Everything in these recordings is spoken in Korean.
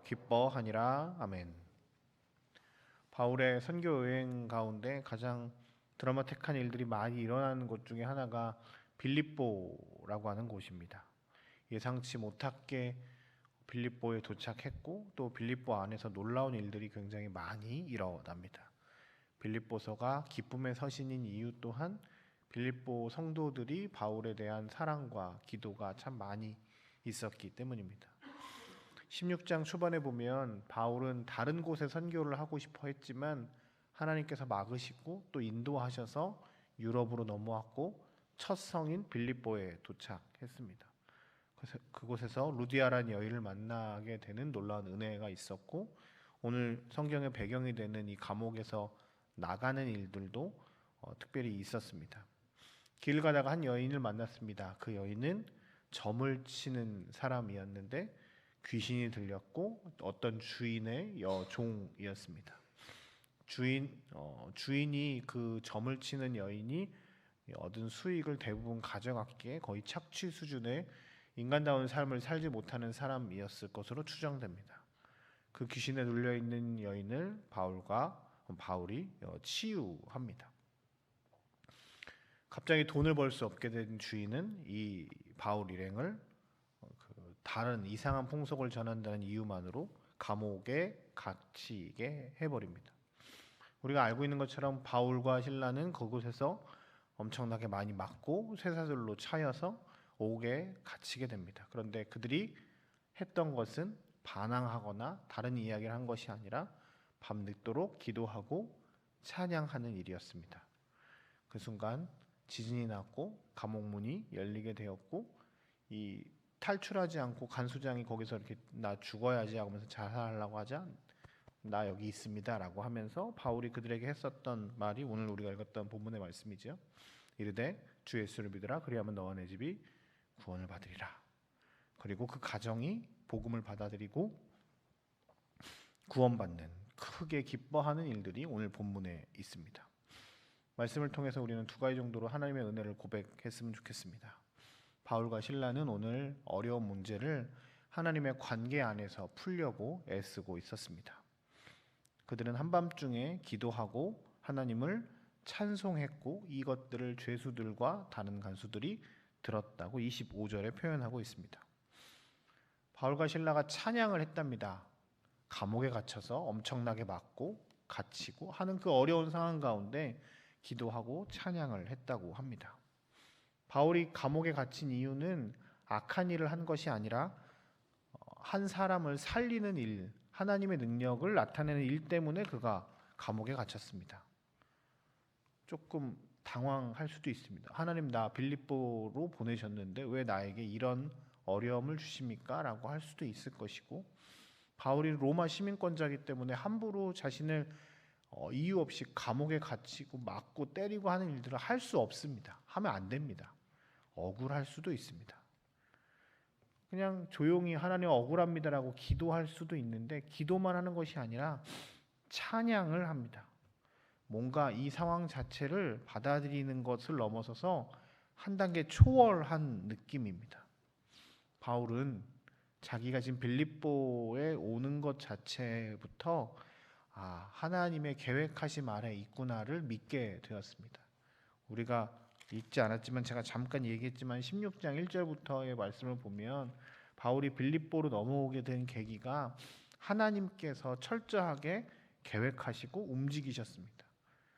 기뻐하니라. 아멘. 바울의 선교 여행 가운데 가장 드라마틱한 일들이 많이 일어나는 곳 중에 하나가 빌립보라고 하는 곳입니다. 예상치 못하게 빌립보에 도착했고 또 빌립보 안에서 놀라운 일들이 굉장히 많이 일어납니다. 빌립보서가 기쁨의 서신인 이유 또한 빌립보 성도들이 바울에 대한 사랑과 기도가 참 많이 있었기 때문입니다. 16장 초반에 보면 바울은 다른 곳에 선교를 하고 싶어 했지만 하나님께서 막으시고 또 인도하셔서 유럽으로 넘어왔고 첫 성인 빌립보에 도착했습니다. 그래서 그곳에서 루디아라는 여인을 만나게 되는 놀라운 은혜가 있었고 오늘 성경의 배경이 되는 이 감옥에서 나가는 일들도 특별히 있었습니다. 길 가다가 한 여인을 만났습니다. 그 여인은 점을 치는 사람이었는데 귀신이 들렸고 어떤 주인의 여종이었습니다. 주인이 그 점을 치는 여인이 얻은 수익을 대부분 가져갔기에 거의 착취 수준의 인간다운 삶을 살지 못하는 사람이었을 것으로 추정됩니다. 그 귀신에 눌려 있는 여인을 바울이 치유합니다. 갑자기 돈을 벌 수 없게 된 주인은 이 바울 일행을 다른 이상한 풍속을 전한다는 이유만으로 감옥에 갇히게 해버립니다. 우리가 알고 있는 것처럼 바울과 실라는 그곳에서 엄청나게 많이 맞고 쇠사슬로 차여서 옥에 갇히게 됩니다. 그런데 그들이 했던 것은 반항하거나 다른 이야기를 한 것이 아니라 밤늦도록 기도하고 찬양하는 일이었습니다. 그 순간 지진이 났고 감옥 문이 열리게 되었고 이 탈출하지 않고 간수장이 거기서 이렇게 나 죽어야지 하면서 자살하려고 하자 나 여기 있습니다 라고 하면서 바울이 그들에게 했었던 말이 오늘 우리가 읽었던 본문의 말씀이죠. 이르되 주 예수를 믿으라 그리하면 너와 내 집이 구원을 받으리라. 그리고 그 가정이 복음을 받아들이고 구원받는 크게 기뻐하는 일들이 오늘 본문에 있습니다. 말씀을 통해서 우리는 두 가지 정도로 하나님의 은혜를 고백했으면 좋겠습니다. 바울과 실라는 오늘 어려운 문제를 하나님의 관계 안에서 풀려고 애쓰고 있었습니다. 그들은 한밤중에 기도하고 하나님을 찬송했고 이것들을 죄수들과 다른 간수들이 들었다고 25절에 표현하고 있습니다. 바울과 실라가 찬양을 했답니다. 감옥에 갇혀서 엄청나게 맞고 갇히고 하는 그 어려운 상황 가운데 기도하고 찬양을 했다고 합니다. 바울이 감옥에 갇힌 이유는 악한 일을 한 것이 아니라 한 사람을 살리는 일, 하나님의 능력을 나타내는 일 때문에 그가 감옥에 갇혔습니다. 조금 당황할 수도 있습니다. 하나님 나 빌립보로 보내셨는데 왜 나에게 이런 어려움을 주십니까? 라고 할 수도 있을 것이고 바울이 로마 시민권자이기 때문에 함부로 자신을 이유 없이 감옥에 갇히고 맞고 때리고 하는 일들을 할 수 없습니다. 하면 안 됩니다. 억울할 수도 있습니다. 그냥 조용히 하나님 억울합니다라고 기도할 수도 있는데 기도만 하는 것이 아니라 찬양을 합니다. 뭔가 이 상황 자체를 받아들이는 것을 넘어서서 한 단계 초월한 느낌입니다. 바울은 자기가 지금 빌립보에 오는 것 자체부터 하나님의 계획하심 아래 있구나를 믿게 되었습니다. 우리가 읽지 않았지만 제가 잠깐 얘기했지만 16장 1절부터의 말씀을 보면 바울이 빌립보로 넘어오게 된 계기가 하나님께서 철저하게 계획하시고 움직이셨습니다.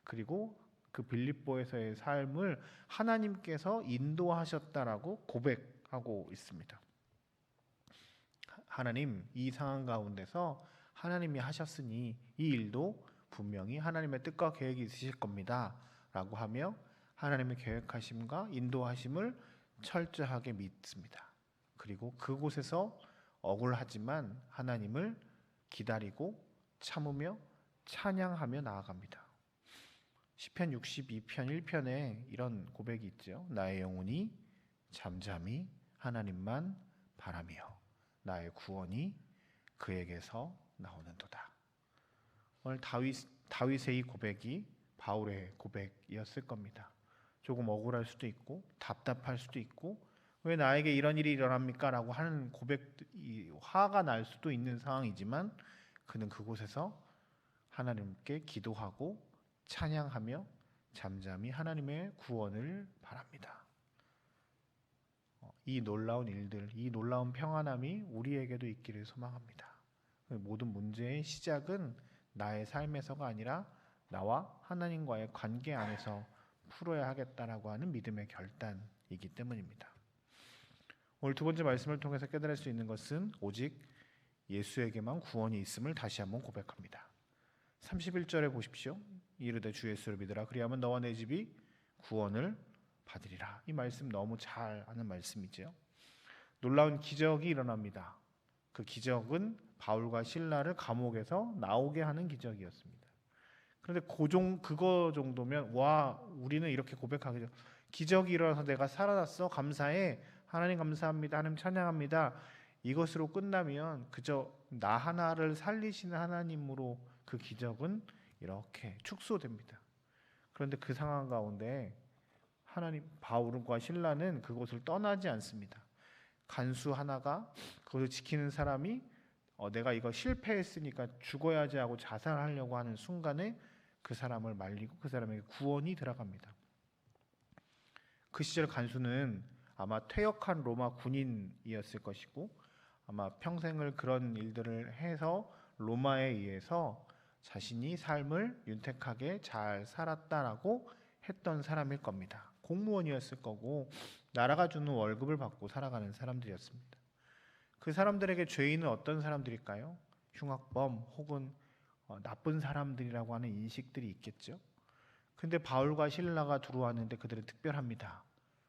그리고 그 빌립보에서의 삶을 하나님께서 인도하셨다라고 고백하고 있습니다. 하나님, 이 상황 가운데서 하나님이 하셨으니 이 일도 분명히 하나님의 뜻과 계획이 있으실 겁니다 라고 하며 하나님의 계획하심과 인도하심을 철저하게 믿습니다. 그리고 그곳에서 억울하지만 하나님을 기다리고 참으며 찬양하며 나아갑니다. 시편 62편 1편에 이런 고백이 있죠. 나의 영혼이 잠잠히 하나님만 바라며 나의 구원이 그에게서 나오는도다. 오늘 다윗의 이 고백이 바울의 고백이었을 겁니다. 조금 억울할 수도 있고 답답할 수도 있고 왜 나에게 이런 일이 일어납니까? 라고 하는 화가 날 수도 있는 상황이지만 그는 그곳에서 하나님께 기도하고 찬양하며 잠잠히 하나님의 구원을 바랍니다. 이 놀라운 일들, 이 놀라운 평안함이 우리에게도 있기를 소망합니다. 모든 문제의 시작은 나의 삶에서가 아니라 나와 하나님과의 관계 안에서 풀어야 하겠다라고 하는 믿음의 결단이기 때문입니다. 오늘 두 번째 말씀을 통해서 깨달을 수 있는 것은 오직 예수에게만 구원이 있음을 다시 한번 고백합니다. 31절에 보십시오. 이르되 주 예수를 믿으라 그리하면 너와 내 집이 구원을 받으리라. 이 말씀 너무 잘 아는 말씀이죠. 놀라운 기적이 일어납니다. 그 기적은 바울과 실라를 감옥에서 나오게 하는 기적이었습니다. 그런데 그거 정도면 와, 우리는 이렇게 고백하겠죠. 기적이 일어나서 내가 살아났어, 감사해, 하나님 감사합니다, 하나님 찬양합니다, 이것으로 끝나면 그저 나 하나를 살리시는 하나님으로 그 기적은 이렇게 축소됩니다. 그런데 그 상황 가운데 바울과 실라는 그곳을 떠나지 않습니다. 간수 하나가 그것을 지키는 사람이 내가 이거 실패했으니까 죽어야지 하고 자살하려고 하는 순간에 그 사람을 말리고 그 사람에게 구원이 들어갑니다. 그 시절 간수는 아마 퇴역한 로마 군인이었을 것이고 아마 평생을 그런 일들을 해서 로마에 의해서 자신이 삶을 윤택하게 잘 살았다라고 했던 사람일 겁니다. 공무원이었을 거고 나라가 주는 월급을 받고 살아가는 사람들이었습니다. 그 사람들에게 죄인은 어떤 사람들일까요? 흉악범 혹은 나쁜 사람들이라고 하는 인식들이 있겠죠. 근데 바울과 실라가 들어왔는데 그들은 특별합니다.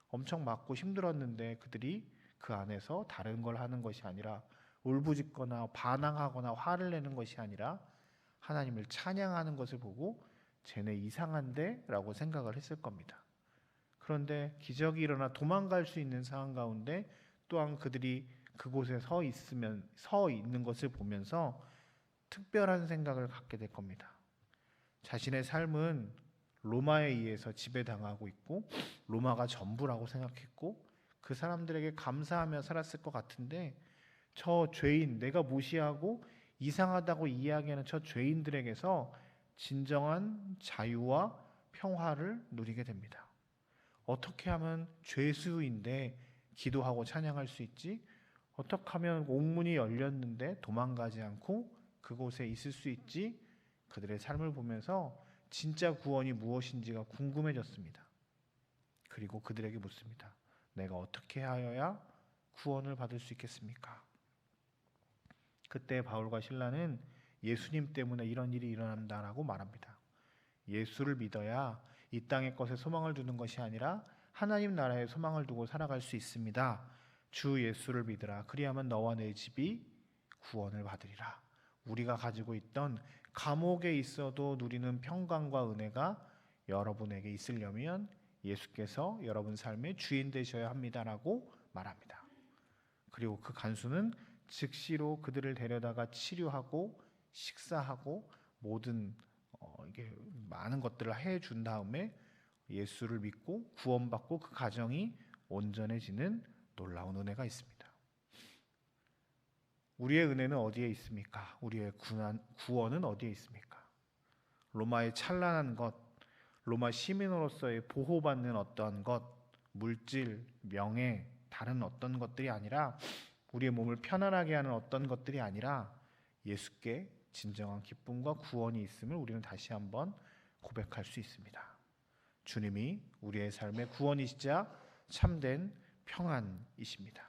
엄청 맞고 힘들었는데 그들이 그 안에서 다른 걸 하는 것이 아니라 울부짖거나 반항하거나 화를 내는 것이 아니라 하나님을 찬양하는 것을 보고 쟤네 이상한데? 라고 생각을 했을 겁니다. 그런데 기적이 일어나 도망갈 수 있는 상황 가운데 또한 그들이 그곳에 서 있는 것을 보면서 특별한 생각을 갖게 될 겁니다. 자신의 삶은 로마에 의해서 지배당하고 있고 로마가 전부라고 생각했고 그 사람들에게 감사하며 살았을 것 같은데 저 죄인, 내가 무시하고 이상하다고 이야기하는 저 죄인들에게서 진정한 자유와 평화를 누리게 됩니다. 어떻게 하면 죄수인데 기도하고 찬양할 수 있지? 어떻게 하면 옥문이 열렸는데 도망가지 않고 그곳에 있을 수 있지? 그들의 삶을 보면서 진짜 구원이 무엇인지가 궁금해졌습니다. 그리고 그들에게 묻습니다. 내가 어떻게 하여야 구원을 받을 수 있겠습니까? 그때 바울과 실라는 예수님 때문에 이런 일이 일어난다라고 말합니다. 예수를 믿어야 이 땅의 것에 소망을 두는 것이 아니라 하나님 나라에 소망을 두고 살아갈 수 있습니다. 주 예수를 믿으라. 그리하면 너와 내 집이 구원을 받으리라. 우리가 가지고 있던 감옥에 있어도 누리는 평강과 은혜가 여러분에게 있으려면 예수께서 여러분 삶의 주인 되셔야 합니다라고 말합니다. 그리고 그 간수는 즉시로 그들을 데려다가 치료하고 식사하고 모든 이게 많은 것들을 해준 다음에 예수를 믿고 구원받고 그 가정이 온전해지는 놀라운 은혜가 있습니다. 우리의 은혜는 어디에 있습니까? 우리의 구원은 어디에 있습니까? 로마의 찬란한 것, 로마 시민으로서의 보호받는 어떤 것, 물질, 명예, 다른 어떤 것들이 아니라 우리의 몸을 편안하게 하는 어떤 것들이 아니라 예수께 진정한 기쁨과 구원이 있음을 우리는 다시 한번 고백할 수 있습니다. 주님이 우리의 삶의 구원이시자 참된 평안이십니다.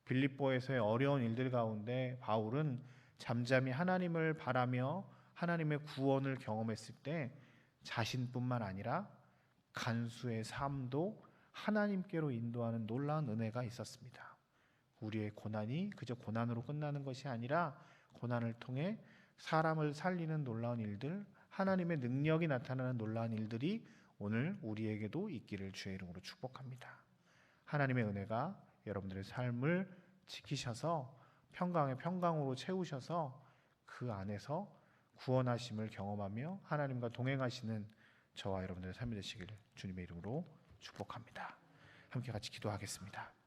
빌립보에서의 어려운 일들 가운데 바울은 잠잠히 하나님을 바라며 하나님의 구원을 경험했을 때 자신뿐만 아니라 간수의 삶도 하나님께로 인도하는 놀라운 은혜가 있었습니다. 우리의 고난이 그저 고난으로 끝나는 것이 아니라 고난을 통해 사람을 살리는 놀라운 일들, 하나님의 능력이 나타나는 놀라운 일들이 오늘 우리에게도 있기를 주의 이름으로 축복합니다. 하나님의 은혜가 여러분들의 삶을 지키셔서 평강의 평강으로 채우셔서 그 안에서 구원하심을 경험하며 하나님과 동행하시는 저와 여러분들의 삶이 되시기를 주님의 이름으로 축복합니다. 함께 같이 기도하겠습니다.